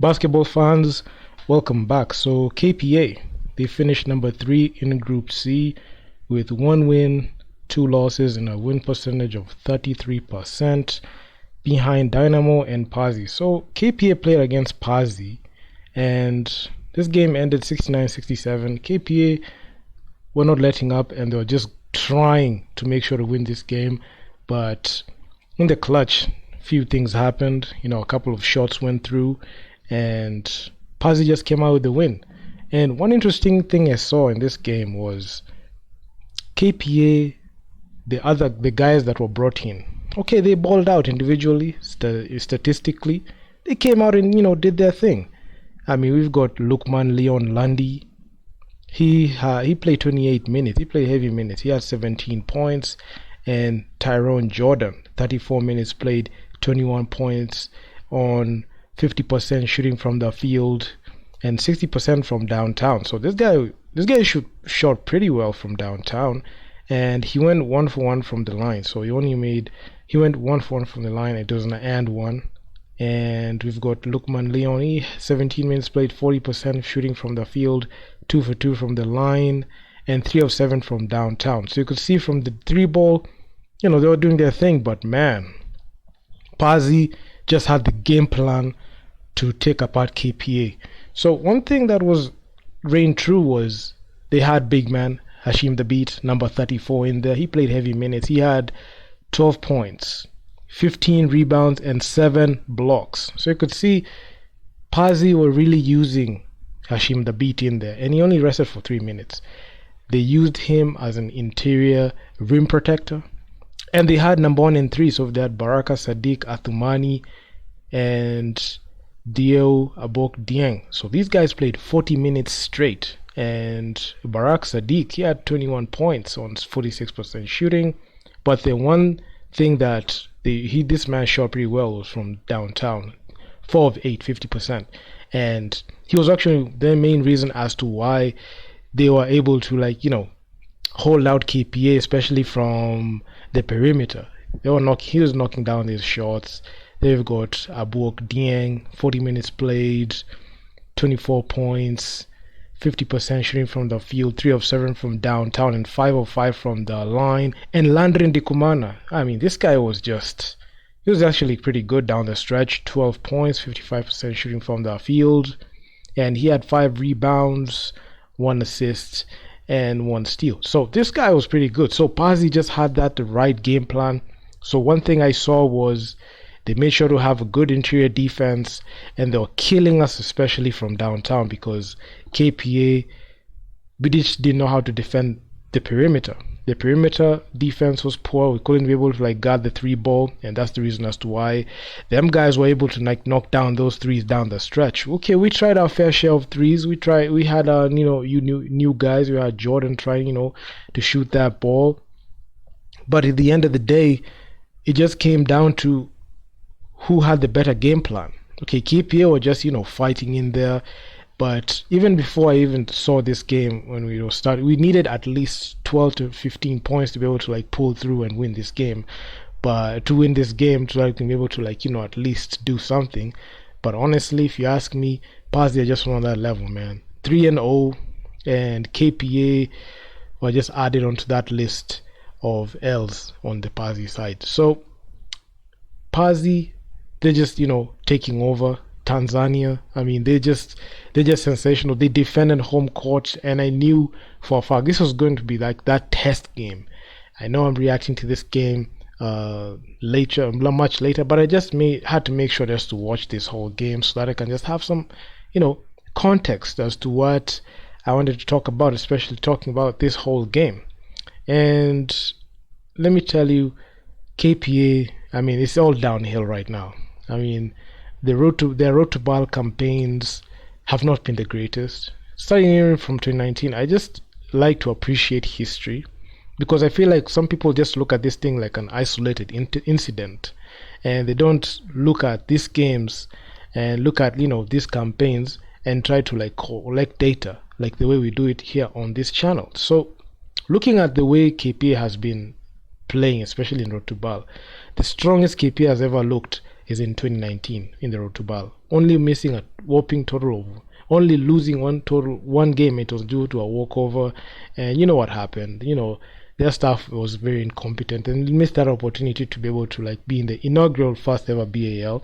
Basketball fans, welcome back. So KPA, they finished number 3 in Group C with 1 win, 2 losses, and a win percentage of 33% behind Dynamo and Pazzi. So KPA played against Pazzi, and this game ended 69-67. KPA were not letting up, and they were just trying to make sure to win this game. But in the clutch, few things happened. A couple of shots went through, and Pazzi just came out with the win. And one interesting thing I saw in this game was KPA, the guys that were brought in. Okay, they balled out individually, statistically. They came out and did their thing. I mean, we've got Lukman Leon Lundy. He played 28 minutes. He played heavy minutes. He had 17 points. And Tyrone Jordan, 34 minutes played, 21 points on 50% shooting from the field and 60% from downtown. So this guy shot pretty well from downtown, and he went 1 for 1 from the line. So he went 1 for 1 from the line. It was an and one. And we've got Lukman Leone, 17 minutes played, 40% shooting from the field, 2 for 2 from the line, and 3 of 7 from downtown. So you could see from the 3-ball, they were doing their thing. But man, Pazzi just had the game plan to take apart KPA. So one thing that was reigned true was they had big man Hashim the Beat, number 34 in there. He played heavy minutes. He had 12 points, 15 rebounds, and 7 blocks. So you could see Pazzi were really using Hashim the Beat in there, and he only rested for 3 minutes. They used him as an interior rim protector, and they had number 1 and 3. So they had Baraka Sadiq Athumani and Dio Abok Dieng. So these guys played 40 minutes straight, and Barak Sadiq, he had 21 points on 46% shooting. But the one thing that this man shot pretty well was from downtown, 4 of 8, 50%. And he was actually the main reason as to why they were able to hold out KPA, especially from the perimeter. He was knocking down these shots. They've got Abuok Dieng, 40 minutes played, 24 points, 50% shooting from the field, 3 of 7 from downtown, and 5 of 5 from the line. And Landrin Dikumana, I mean, this guy was actually pretty good down the stretch, 12 points, 55% shooting from the field, and he had 5 rebounds, 1 assist, and 1 steal. So this guy was pretty good. So Pazzi just had the right game plan. So one thing I saw was they made sure to have a good interior defense, and they were killing us, especially from downtown, because KPA didn't know how to defend the perimeter. The perimeter defense was poor. We couldn't be able to guard the 3-ball, and that's the reason as to why them guys were able to knock down those threes down the stretch. Okay, we tried our fair share of threes. We had new guys. We had Jordan trying to shoot that ball, but at the end of the day, it just came down to who had the better game plan. Okay, KPA were just fighting in there. But even before I even saw this game, when we started, we needed at least 12 to 15 points to be able to pull through and win this game. But to win this game, to be able to at least do something. But honestly, if you ask me, Pazzi are just on that level, man. 3-0, and KPA were just added onto that list of L's on the Pazzi side. So Pazzi, they're just taking over Tanzania. I mean, they're just sensational. They defended home court, and I knew for a fact this was going to be that test game. I know I'm reacting to this game much later, but I just had to make sure just to watch this whole game so that I can just have some context as to what I wanted to talk about, especially talking about this whole game. And let me tell you, KPA, I mean, it's all downhill right now. I mean, their road to BAL campaigns have not been the greatest. Starting even from 2019, I just like to appreciate history, because I feel like some people just look at this thing like an isolated incident, and they don't look at these games and look at these campaigns and try to collect data like the way we do it here on this channel. So looking at the way KPA has been playing, especially in road to BAL, the strongest KPA has ever looked is in 2019 in the road to BAL. Only missing a whopping total of only losing one game. It was due to a walkover, and you know what happened. Their staff was very incompetent and missed that opportunity to be able to like be in the inaugural first ever BAL.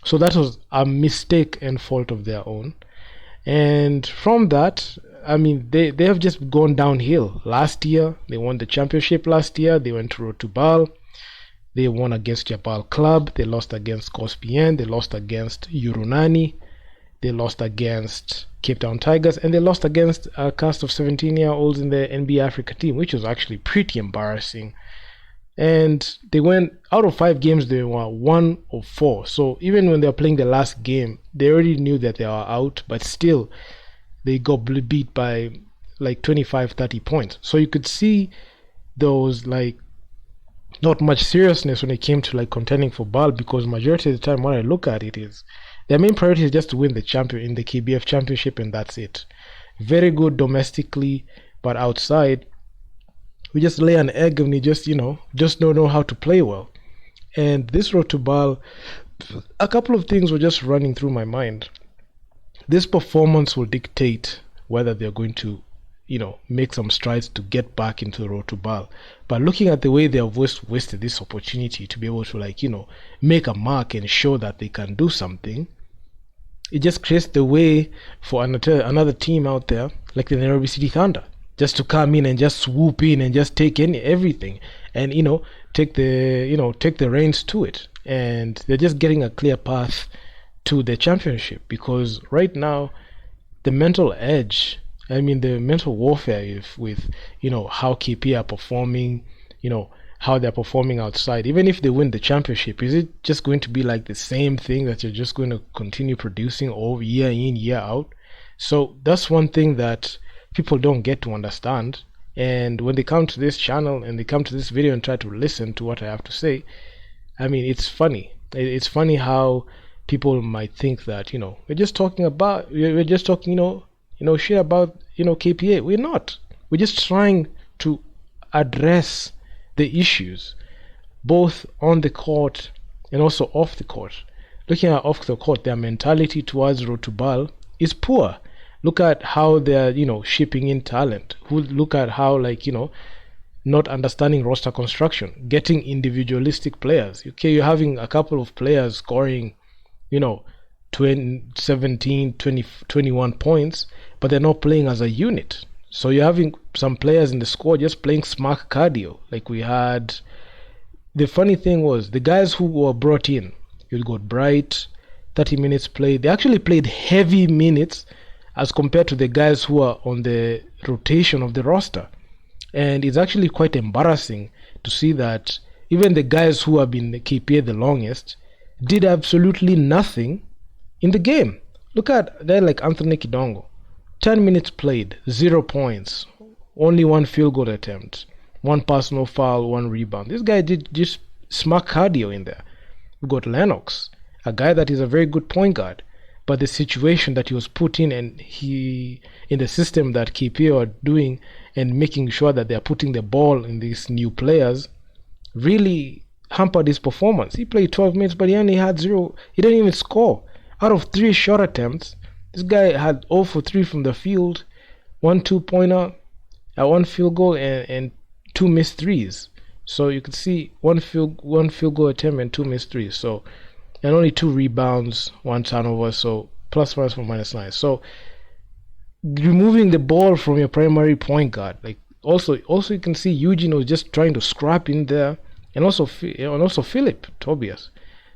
So that was a mistake and fault of their own. And from that, I mean, they have just gone downhill. Last year, they won the championship last year. They went to road to BAL. They won against Jabal Club. They lost against Kospien. They lost against Urunani. They lost against Cape Town Tigers. And they lost against a cast of 17-year-olds in the NBA Africa team, which was actually pretty embarrassing. And they went out of 5 games, they were 1 of 4. So even when they were playing the last game, they already knew that they were out, but still they got beat by like 25-30 points. So you could see those like not much seriousness when it came to like contending for BAL, because majority of the time when I look at it is their main priority is just to win the champion in the KBF championship, and that's it. Very good domestically, but outside we just lay an egg and we just don't know how to play well. And this road to BAL, a couple of things were just running through my mind. This performance will dictate whether they're going to make some strides to get back into the road to BAL. But looking at the way they have wasted this opportunity to be able to make a mark and show that they can do something, it just creates the way for another team out there like the Nairobi City Thunder just to come in and just swoop in and just take everything and take the reins to it. And they're just getting a clear path to the championship, because right now the mental edge, the mental warfare with how KPA are performing, how they're performing outside, even if they win the championship, is it just going to be like the same thing that you're just going to continue producing all year in, year out? So that's one thing that people don't get to understand. And when they come to this channel and they come to this video and try to listen to what I have to say, it's funny. It's funny how people might think that we're just talking shit about KPA. We're not. We're just trying to address the issues both on the court and also off the court. Looking at off the court, their mentality towards road to BAL is poor. Look at how they're shipping in talent. Look at how not understanding roster construction, getting individualistic players. Okay, you're having a couple of players scoring 17, 20, 21 points, but they're not playing as a unit. So you're having some players in the squad just playing smart cardio. Like we had, the funny thing was the guys who were brought in, you got Bright, 30 minutes played. They actually played heavy minutes as compared to the guys who are on the rotation of the roster. And it's actually quite embarrassing to see that even the guys who have been the KPA the longest did absolutely nothing in the game. Look at a guy like Anthony Kidongo. 10 minutes played, 0 points, only 1 field goal attempt, 1 personal foul, 1 rebound. This guy did just smart cardio in there. We got Lennox, a guy that is a very good point guard, but the situation that he was put in, and he in the system that KPA are doing and making sure that they are putting the ball in these new players, really hampered his performance. He played 12 minutes, but he only had 0. He didn't even score. Out of 3 shot attempts, this guy had 0 for 3 from the field, 1 2-pointer, 1 field goal, and 2 missed threes. So you could see one field goal attempt and 2 missed threes. So, and only 2 rebounds, 1 turnover. So +5 for -9. So removing the ball from your primary point guard, also you can see Eugene was just trying to scrap in there, and also Philip Tobias.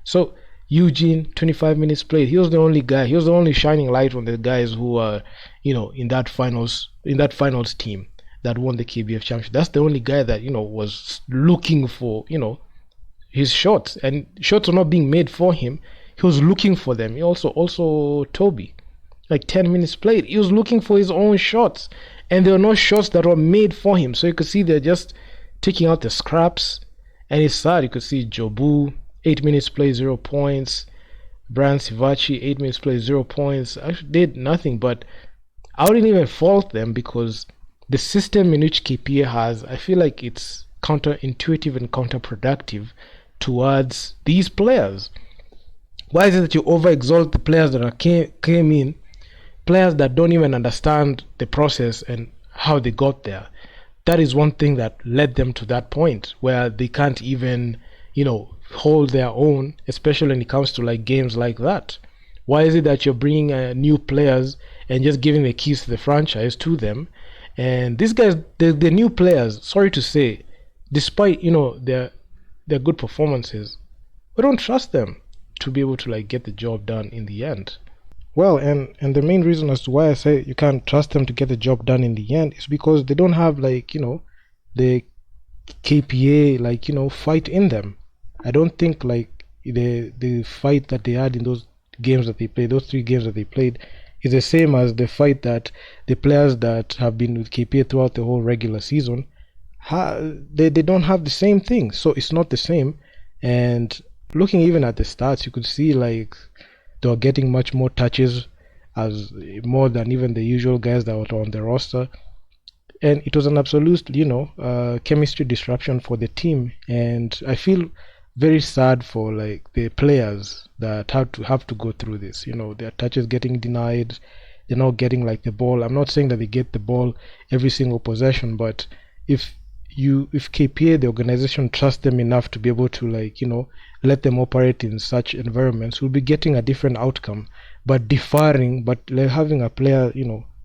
So Eugene, 25 minutes played. He was the only guy. He was the only shining light on the guys who are, in that finals team that won the KBF championship. That's the only guy that was looking for his shots, and shots were not being made for him. He was looking for them. He also Toby, 10 minutes played. He was looking for his own shots, and there were no shots that were made for him. So you could see they're just taking out the scraps, and it's sad. You could see Jobu, 8 minutes play, 0 points. Brian Sivachi, 8 minutes play, 0 points. Actually did nothing, but I wouldn't even fault them, because the system in which KPA has, I feel like it's counterintuitive and counterproductive towards these players. Why is it that you overexalt the players that came in, players that don't even understand the process and how they got there? That is one thing that led them to that point where they can't even, hold their own, especially when it comes to like games like that. Why is it that you're bringing new players and just giving the keys to the franchise to them? And these guys, the new players, sorry to say, despite their good performances, we don't trust them to be able to like get the job done in the end. Well, and the main reason as to why I say you can't trust them to get the job done in the end is because they don't have like the KPA like fight in them. I don't think like the fight that they had in those games that they played, those 3 games that they played, is the same as the fight that the players that have been with KPA throughout the whole regular season. They don't have the same thing, so it's not the same. And looking even at the stats, you could see like they were getting much more touches, as more than even the usual guys that were on the roster. And it was an absolute chemistry disruption for the team. And I feel very sad for like the players that have to go through this. Their touches getting denied, they're not getting like the ball. I'm not saying that they get the ball every single possession, but if if KPA, the organization, trust them enough to be able to like let them operate in such environments, we'll be getting a different outcome. But deferring, but like having a player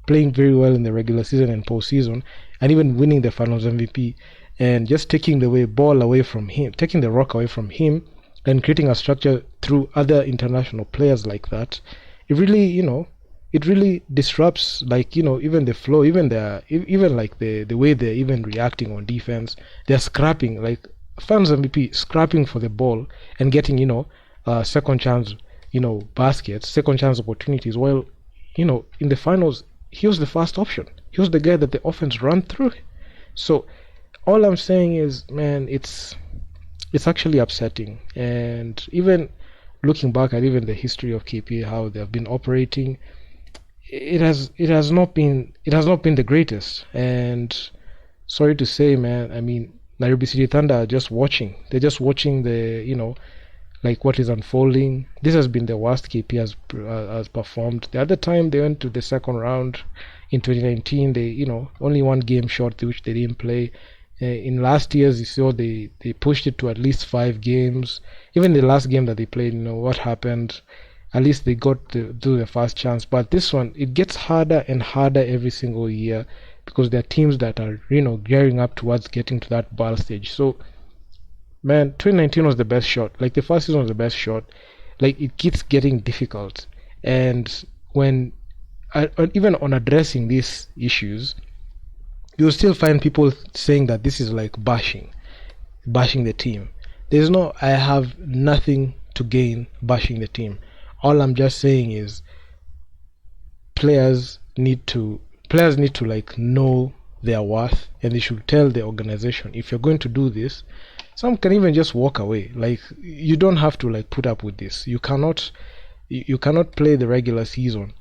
playing very well in the regular season and postseason, and even winning the Finals MVP, and just taking the ball away from him, taking the rock away from him, and creating a structure through other international players like that, it really it really disrupts like even the flow, even like the way they're even reacting on defense. They're scrapping like Finals MVP, scrapping for the ball and getting second chance baskets, second chance opportunities. While in the finals, he was the first option. He was the guy that the offense ran through. So all I'm saying is, man, it's actually upsetting. And even looking back at even the history of KPA, how they have been operating, it has not been the greatest. And sorry to say, man, I mean, Nairobi City Thunder are just watching. They're just watching the like what is unfolding. This has been the worst KP has performed. The other time they went to the second round in 2019, they only one game short which they didn't play. In last years, you saw they pushed it to at least 5 games. Even the last game that they played, what happened. At least they got to do the first chance. But this one, it gets harder and harder every single year because there are teams that are gearing up towards getting to that BAL stage. So man, 2019 was the best shot. Like the first season was the best shot. Like it keeps getting difficult, and when even on addressing these issues, you'll still find people saying that this is like bashing the team. There's no, I have nothing to gain bashing the team. All I'm just saying is players need to like know their worth, and they should tell the organization, if you're going to do this, some can even just walk away. Like you don't have to like put up with this. You cannot play the regular season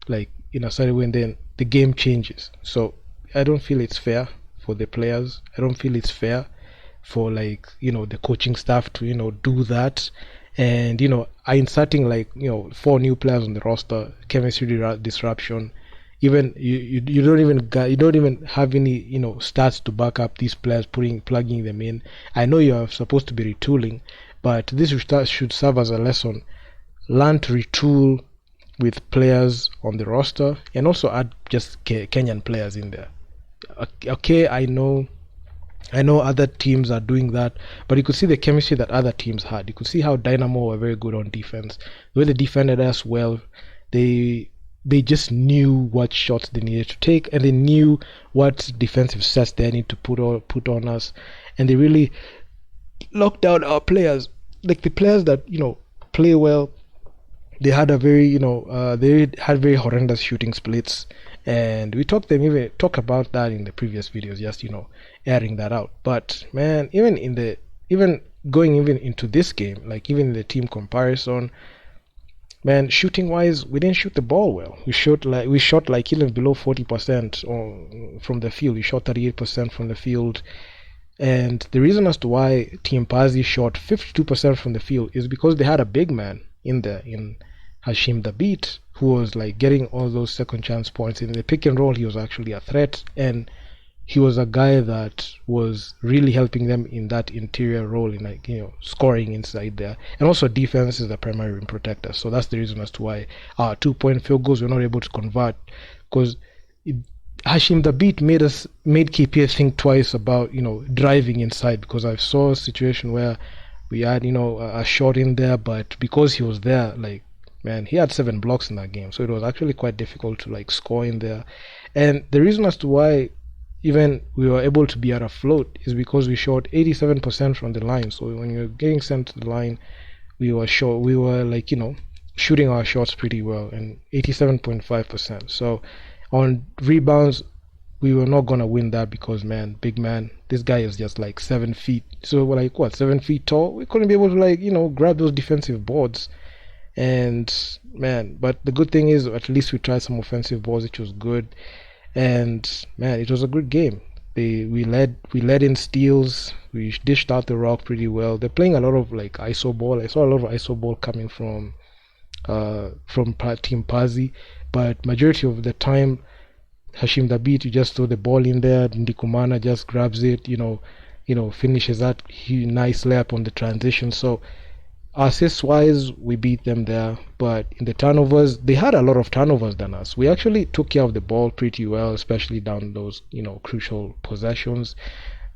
like in a certain way and then the game changes. So I don't feel it's fair for the players. I don't feel it's fair for like the coaching staff to do that. And inserting like 4 new players on the roster, chemistry disruption. Even you don't even have any stats to back up these players, plugging them in. I know you are supposed to be retooling, but this should serve as a lesson. Learn to retool with players on the roster, and also add just Kenyan players in there. Okay, I know other teams are doing that, but you could see the chemistry that other teams had. You could see how Dynamo were very good on defense. The way they defended us well, they just knew what shots they needed to take, and they knew what defensive sets they need to put on us, and they really locked down our players. Like the players that play well, they had a very they had very horrendous shooting splits, and we talk about that in the previous videos, just airing that out. But man, even going even into this game, like even in the team comparison, man, shooting wise, we didn't shoot the ball well. We shot like even below 40% from the field. We shot 38% from the field. And the reason as to why Team Pazzi shot 52% from the field is because they had a big man in there in Hashim the Beat, who was like getting all those second chance points. In the pick and roll, he was actually a threat, and he was a guy that was really helping them in that interior role, in like, scoring inside there. And also defense is the primary rim protector, so that's the reason as to why our 2-point field goals were not able to convert, because Hashim the Beat made KPA think twice about driving inside, because I saw a situation where we had a shot in there, but because he was there, like, man, he had 7 blocks in that game, so it was actually quite difficult to like score in there. And the reason as to why even we were able to be at a float is because we shot 87% from the line. So when you're getting sent to the line, we were like shooting our shots pretty well, and 87.5%. So on rebounds, we were not gonna win that, because big man, this guy is just like 7 feet. So we're like, what, 7 feet tall? We couldn't be able to like grab those defensive boards. And but the good thing is at least we tried some offensive balls, which was good. And it was a good game. We led in steals. We dished out the rock pretty well. They're playing a lot of like ISO ball. I saw a lot of ISO ball coming from Team Pazi, but majority of the time, Hashim the Beat, you just throw the ball in there. Ndikumana just grabs it. Finishes that nice layup on the transition. So assist wise, we beat them there, but in the turnovers, they had a lot of turnovers than us. We actually took care of the ball pretty well, especially down those crucial possessions.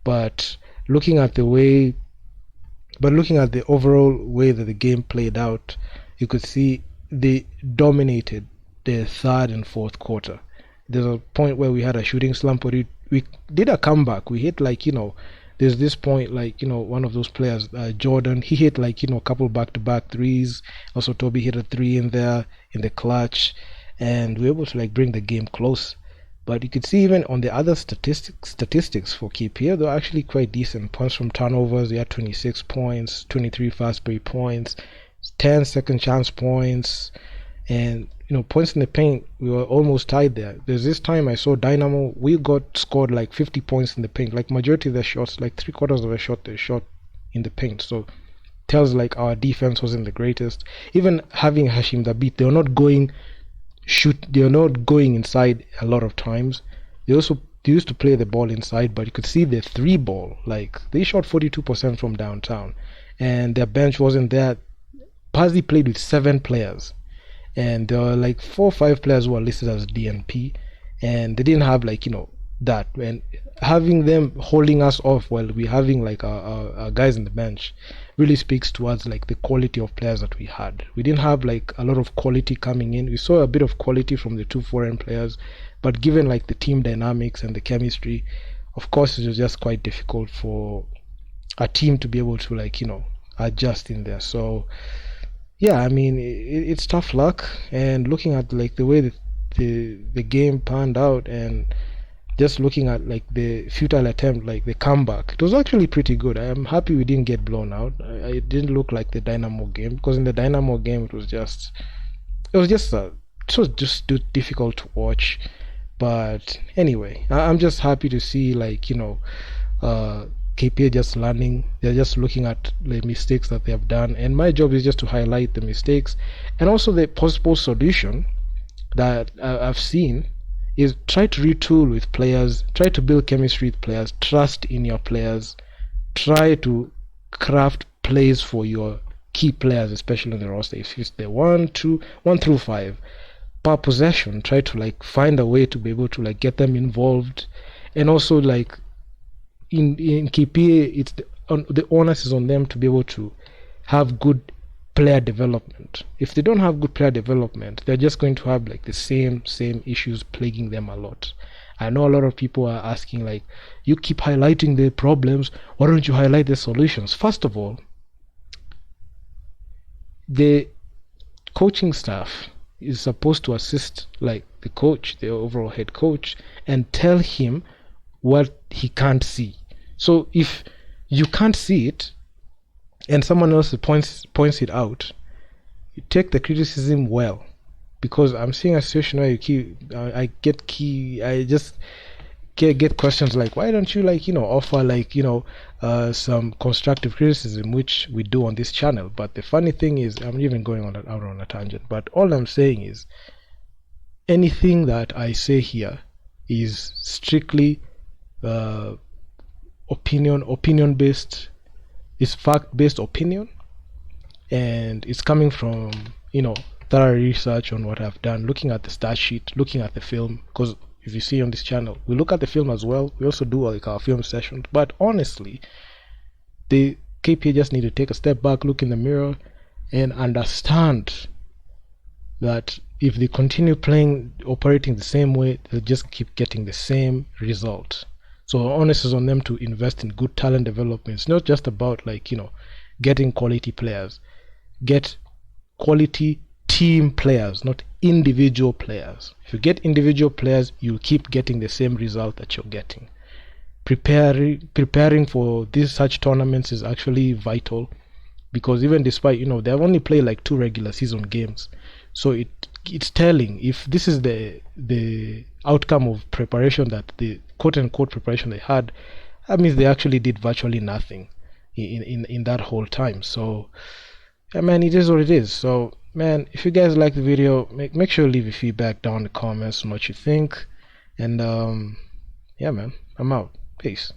But looking at the overall way that the game played out, you could see they dominated the third and fourth quarter. There's a point where we had a shooting slump, but we did a comeback. We hit like there's this point, like, one of those players, Jordan, he hit like, a couple back-to-back threes. Also, Toby hit a 3 in there in the clutch, and we were able to like bring the game close. But you could see even on the other statistics for KPA, they're actually quite decent. Points from turnovers, we had 26 points, 23 fast break points, 10 second chance points, and points in the paint, we were almost tied there. There's this time I saw Dynamo, we got scored like 50 points in the paint. Like majority of their shots, like 3/4 of their shot, they shot in the paint. So tells like our defense wasn't the greatest. Even having Hashim the Beat, they're not going inside a lot of times. They used to play the ball inside, but you could see the 3 ball, like they shot 42% from downtown, and their bench wasn't there. Pazi played with 7 players, and there were like 4 or 5 players who were listed as DNP, and they didn't have like that, and having them holding us off while we having like our guys in the bench really speaks towards like the quality of players that we had. We didn't have like a lot of quality coming in. We saw a bit of quality from the 2 foreign players, but given like the team dynamics and the chemistry, of course it was just quite difficult for a team to be able to like adjust in there. So yeah, I mean, it's tough luck, and looking at like the way that the game panned out, and just looking at like the futile attempt, like the comeback, it was actually pretty good. I am happy we didn't get blown out. It didn't look like the Dynamo game, because in the Dynamo game it was just difficult to watch. But anyway, I'm just happy to see like KPA just learning. They're just looking at the mistakes that they have done, and my job is just to highlight the mistakes. And also the possible solution that I've seen is try to retool with players, try to build chemistry with players, trust in your players, try to craft plays for your key players, especially in the roster. If it's the 1 through 5 per possession, try to like find a way to be able to like get them involved. And also like in KPA, it's the onus is on them to be able to have good player development. If they don't have good player development, they're just going to have like the same issues plaguing them a lot. I know a lot of people are asking like, you keep highlighting the problems, why don't you highlight the solutions? First of all, the coaching staff is supposed to assist like the coach, the overall head coach, and tell him what he can't see. So if you can't see it and someone else points it out, you take the criticism well. Because I'm seeing a situation where I just get questions like, why don't you like, offer like, some constructive criticism, which we do on this channel. But the funny thing is, I'm even going out on a tangent, but all I'm saying is anything that I say here is strictly opinion based, is fact based opinion, and it's coming from thorough research on what I've done, looking at the stat sheet, looking at the film, because if you see on this channel, we look at the film as well. We also do like our film sessions. But honestly, the KPA just need to take a step back, look in the mirror, and understand that if they continue operating the same way, they'll just keep getting the same result. So onus is on them to invest in good talent development. It's not just about like, getting quality players. Get quality team players, not individual players. If you get individual players, you'll keep getting the same result that you're getting. Preparing for these such tournaments is actually vital, because even despite they've only played like 2 regular season games, so it's telling if this is the outcome of preparation, that the quote unquote preparation they had, that means they actually did virtually nothing in that whole time. So yeah, man, it is what it is. So man, if you guys like the video, make sure to leave your feedback down in the comments on what you think. And yeah man, I'm out. Peace.